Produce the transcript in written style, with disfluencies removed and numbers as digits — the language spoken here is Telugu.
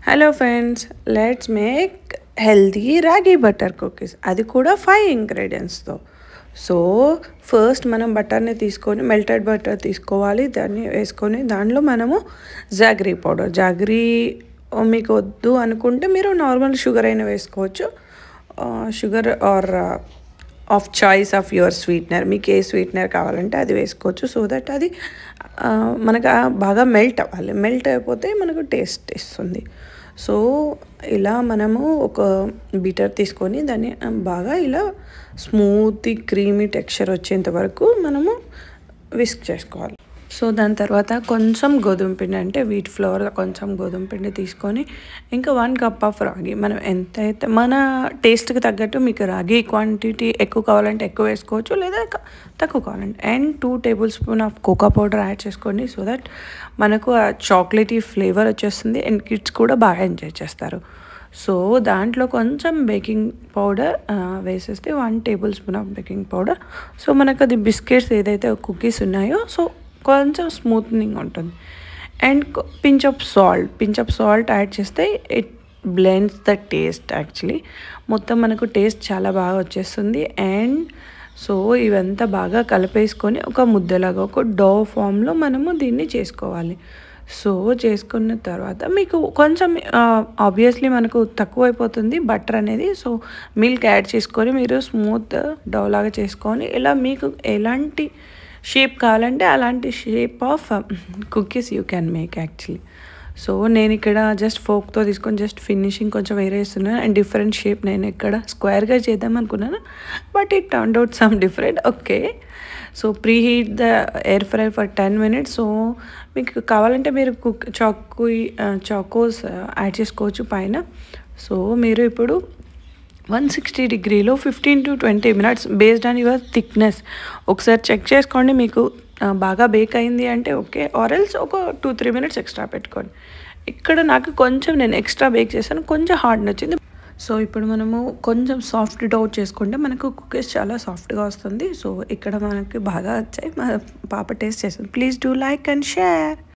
Hello friends, let's make healthy ragi butter cookies. అది కూడా 5 ఇంగ్రీడియంట్స్తో. సో ఫస్ట్ మనం బటర్ని తీసుకొని మెల్టెడ్ బటర్ తీసుకోవాలి. దాన్ని వేసుకొని దానిలో మనము జాగరీ పౌడర్, జాగరీ మీకు వద్దు అనుకుంటే మీరు నార్మల్ షుగర్ అయినా వేసుకోవచ్చు. Sugar or of choice of your sweetener, మీకు ఏ స్వీట్నర్ కావాలంటే అది వేసుకోవచ్చు. సో దట్ అది మనకు బాగా మెల్ట్ అవ్వాలి. మెల్ట్ అయిపోతే మనకు టేస్ట్ ఇస్తుంది. సో ఇలా మనము ఒక బీటర్ తీసుకొని దాన్ని బాగా ఇలా స్మూత్ క్రీమీ టెక్స్చర్ వచ్చేంత వరకు మనము విస్క్ చేసుకోవాలి. సో దాని తర్వాత కొంచెం గోధుమ పిండి, అంటే వీట్ ఫ్లోర్ కొంచెం గోధుమ పిండి తీసుకొని ఇంకా 1 కప్ ఆఫ్ రాగి, మనం ఎంతైతే మన టేస్ట్కి తగ్గట్టు మీకు రాగి క్వాంటిటీ ఎక్కువ కావాలంటే ఎక్కువ వేసుకోవచ్చు, లేదా తక్కువ కావాలంటే. And 2 tablespoon of cocoa powder add చేసుకోండి. సో దట్ మనకు ఆ చాక్లెటీ ఫ్లేవర్ వచ్చేస్తుంది అండ్ కిడ్స్ కూడా బాగా ఎంజాయ్ చేస్తారు. సో దాంట్లో కొంచెం బేకింగ్ పౌడర్ వేసేస్తే 1 table spoon of baking powder. So మనకు అది బిస్కెట్స్ ఏదైతే కుకీస్ ఉన్నాయో సో కొంచెం స్మూత్నింగ్ ఉంటుంది. And pinch of salt add చేస్తే it blends the taste. Actually మొత్తం మనకు టేస్ట్ చాలా బాగా వచ్చేస్తుంది. అండ్ సో ఇవంతా బాగా కలిపేసుకొని ఒక ముద్దలాగా ఒక డో ఫామ్లో మనము దీన్ని చేసుకోవాలి. సో చేసుకున్న తర్వాత మీకు కొంచెం ఆబ్వియస్లీ మనకు తక్కువ అయిపోతుంది బటర్ అనేది. సో మిల్క్ యాడ్ చేసుకొని మీరు స్మూత్ డో లాగా చేసుకొని ఇలా మీకు ఎలాంటి షేప్ కావాలంటే అలాంటి shape of cookies you can make actually. So నేను ఇక్కడ జస్ట్ ఫోక్తో తీసుకొని జస్ట్ ఫినిషింగ్ కొంచెం వేరే వేస్తున్నాను. అండ్ డిఫరెంట్ షేప్ నేను ఇక్కడ స్క్వేర్గా చేద్దాం అనుకున్నాను, but it turned out some different. Okay, so pre heat the air fry for 10 minutes. So మీకు కావాలంటే మీరు చాకోస్ యాడ్ చేసుకోవచ్చు పైన. సో మీరు ఇప్పుడు 160 degreeలో 15 to 20 minutes based on your thickness ఒకసారి చెక్ చేసుకోండి. మీకు బాగా బేక్ అయింది అంటే ఓకే, ఆర్ ఎల్స్ ఒక 2-3 minutes ఎక్స్ట్రా పెట్టుకోండి. ఇక్కడ నాకు కొంచెం నేను ఎక్స్ట్రా బేక్ చేశాను, కొంచెం హార్డ్ నచ్చింది. సో ఇప్పుడు మనము కొంచెం సాఫ్ట్ డౌ చేసుకుంటే మనకు కుకీస్ చాలా సాఫ్ట్గా వస్తుంది. సో ఇక్కడ మనకి బాగా వచ్చాయి, మా పాప టేస్ట్ చేస్తుంది. Please do like and share.